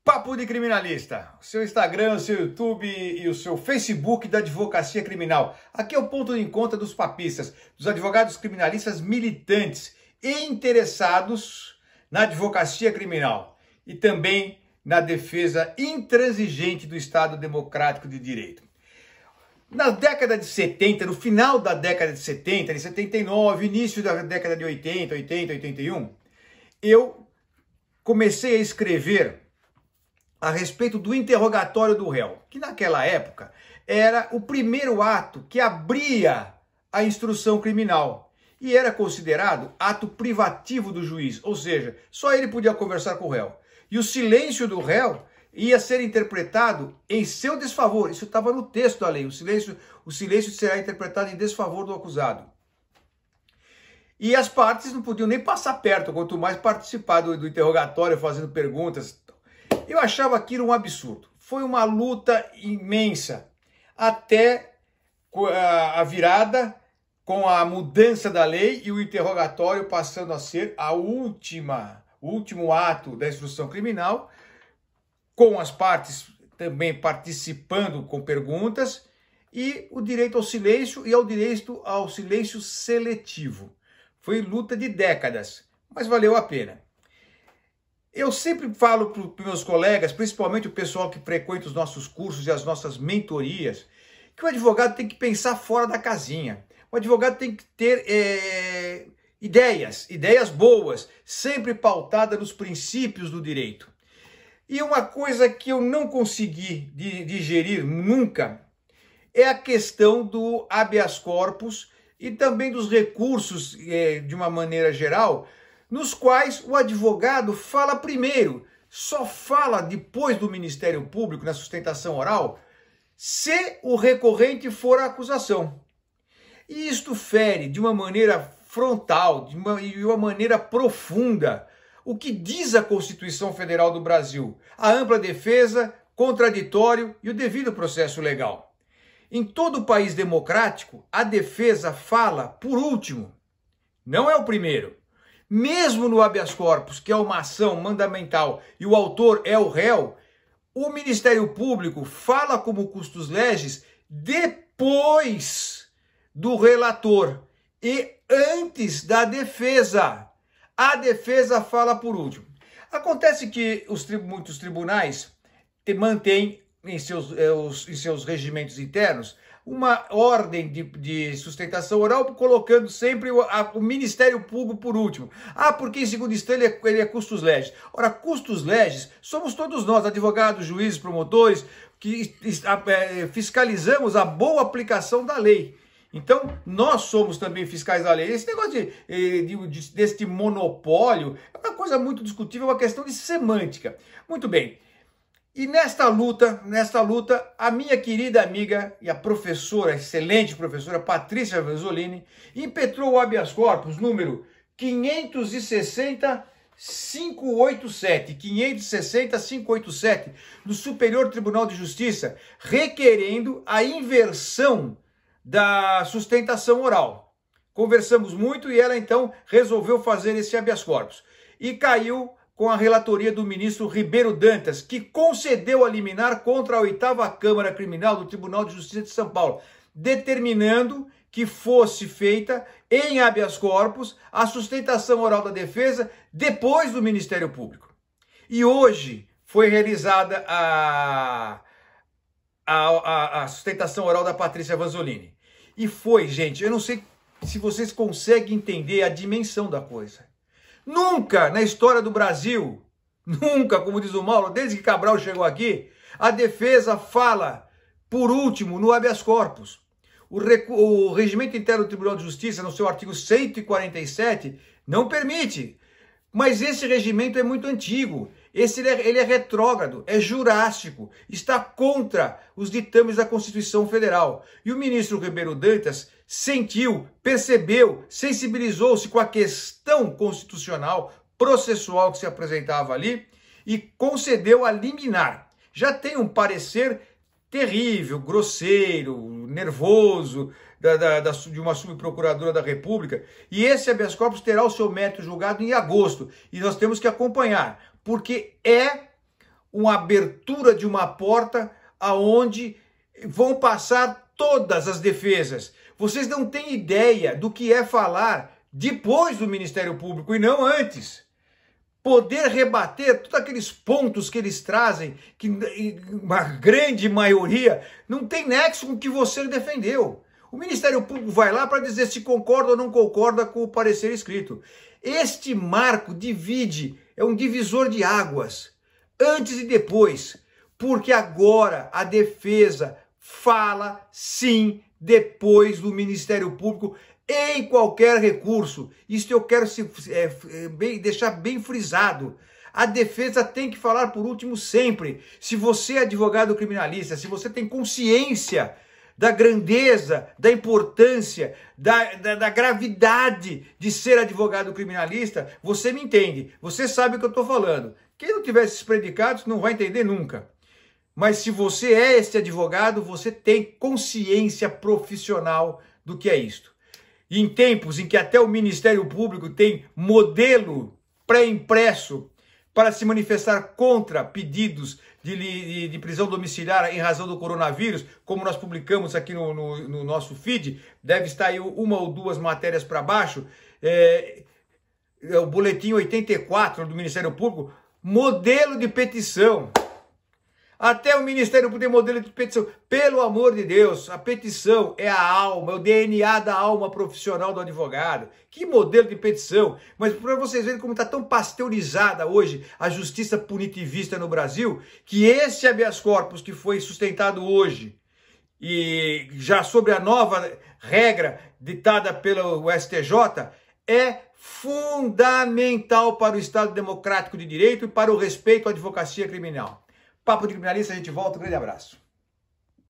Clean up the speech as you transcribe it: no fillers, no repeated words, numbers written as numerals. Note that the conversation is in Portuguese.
Papo de Criminalista, o seu Instagram, o seu YouTube e o seu Facebook da Advocacia Criminal. Aqui é o ponto de encontro dos papistas, dos advogados criminalistas militantes e interessados na advocacia criminal e também na defesa intransigente do Estado Democrático de Direito. Na década de 70, no final da década de 70, de 79, início da década de 80, 81, eu comecei a escrever a respeito do interrogatório do réu, que naquela época era o primeiro ato que abria a instrução criminal e era considerado ato privativo do juiz, ou seja, só ele podia conversar com o réu. E o silêncio do réu ia ser interpretado em seu desfavor. Isso estava no texto da lei. O silêncio será interpretado em desfavor do acusado. E as partes não podiam nem passar perto, quanto mais participar do interrogatório, fazendo perguntas. Eu achava aquilo um absurdo. Foi uma luta imensa, até a virada, com a mudança da lei e o interrogatório passando a ser o último ato da instrução criminal, com as partes também participando com perguntas, e o direito ao silêncio e ao direito ao silêncio seletivo. Foi luta de décadas, mas valeu a pena. Eu sempre falo para os meus colegas, principalmente o pessoal que frequenta os nossos cursos e as nossas mentorias, que o advogado tem que pensar fora da casinha. O advogado tem que ter ideias boas, sempre pautada nos princípios do direito. E uma coisa que eu não consegui digerir nunca é a questão do habeas corpus e também dos recursos, de uma maneira geral, nos quais o advogado fala primeiro, só fala depois do Ministério Público na sustentação oral, se o recorrente for a acusação. E isto fere de uma maneira frontal, de uma maneira profunda, o que diz a Constituição Federal do Brasil, a ampla defesa, contraditório e o devido processo legal. Em todo o país democrático, a defesa fala por último, não é o primeiro. Mesmo no habeas corpus, que é uma ação mandamental e o autor é o réu, o Ministério Público fala como custos legis depois do relator e antes da defesa. A defesa fala por último. Acontece que muitos tribunais mantêm em seus regimentos internos uma ordem de sustentação oral, colocando sempre o Ministério Público por último. Porque em segunda instância ele é custos legis. Ora, custos legis somos todos nós, advogados, juízes, promotores, que fiscalizamos a boa aplicação da lei. Então, nós somos também fiscais da lei. Esse negócio deste monopólio é uma coisa muito discutível, é uma questão de semântica. Muito bem. E nesta luta, a minha querida amiga e a professora, excelente professora, Patrícia Vanzolini, impetrou o habeas corpus número 560.587, no Superior Tribunal de Justiça, requerendo a inversão da sustentação oral. Conversamos muito e ela então resolveu fazer esse habeas corpus. E caiu com a relatoria do ministro Ribeiro Dantas, que concedeu a liminar contra a 8ª Câmara Criminal do Tribunal de Justiça de São Paulo, determinando que fosse feita em habeas corpus a sustentação oral da defesa depois do Ministério Público. E hoje foi realizada a sustentação oral da Patrícia Vanzolini. E foi, gente, eu não sei se vocês conseguem entender a dimensão da coisa. Nunca na história do Brasil, nunca, como diz o Mauro, desde que Cabral chegou aqui, a defesa fala, por último, no habeas corpus. O Regimento Interno do Tribunal de Justiça, no seu artigo 147, não permite. Mas esse regimento é muito antigo. Ele é retrógrado, é jurássico, está contra os ditames da Constituição Federal. E o ministro Ribeiro Dantas sentiu, percebeu, sensibilizou-se com a questão constitucional, processual que se apresentava ali e concedeu a liminar. Já tem um parecer terrível, grosseiro, nervoso, de uma subprocuradora da República, e esse habeas corpus terá o seu mérito julgado em agosto, e nós temos que acompanhar, porque é uma abertura de uma porta aonde vão passar todas as defesas. Vocês não têm ideia do que é falar depois do Ministério Público e não antes. Poder rebater todos aqueles pontos que eles trazem, que uma grande maioria não tem nexo com o que você defendeu. O Ministério Público vai lá para dizer se concorda ou não concorda com o parecer escrito. Este marco divide, é um divisor de águas, antes e depois, porque agora a defesa fala sim depois do Ministério Público em qualquer recurso. Isso eu quero deixar bem frisado. A defesa tem que falar por último sempre. Se você é advogado criminalista, se você tem consciência da grandeza, da importância, da gravidade de ser advogado criminalista, você me entende, você sabe o que eu estou falando. Quem não tiver esses predicados não vai entender nunca. Mas se você é esse advogado, você tem consciência profissional do que é isto. E em tempos em que até o Ministério Público tem modelo pré-impresso para se manifestar contra pedidos de prisão domiciliar em razão do coronavírus, como nós publicamos aqui no nosso feed, deve estar aí uma ou duas matérias para baixo, o boletim 84 do Ministério Público, modelo de petição. Até o Ministério Público tem modelo de petição. Pelo amor de Deus, a petição é a alma, é o DNA da alma profissional do advogado. Que modelo de petição? Mas para vocês verem como está tão pasteurizada hoje a justiça punitivista no Brasil, que esse habeas corpus que foi sustentado hoje, e já sobre a nova regra ditada pelo STJ, é fundamental para o Estado democrático de direito e para o respeito à advocacia criminal. Papo de Criminalista, a gente volta. Um grande abraço.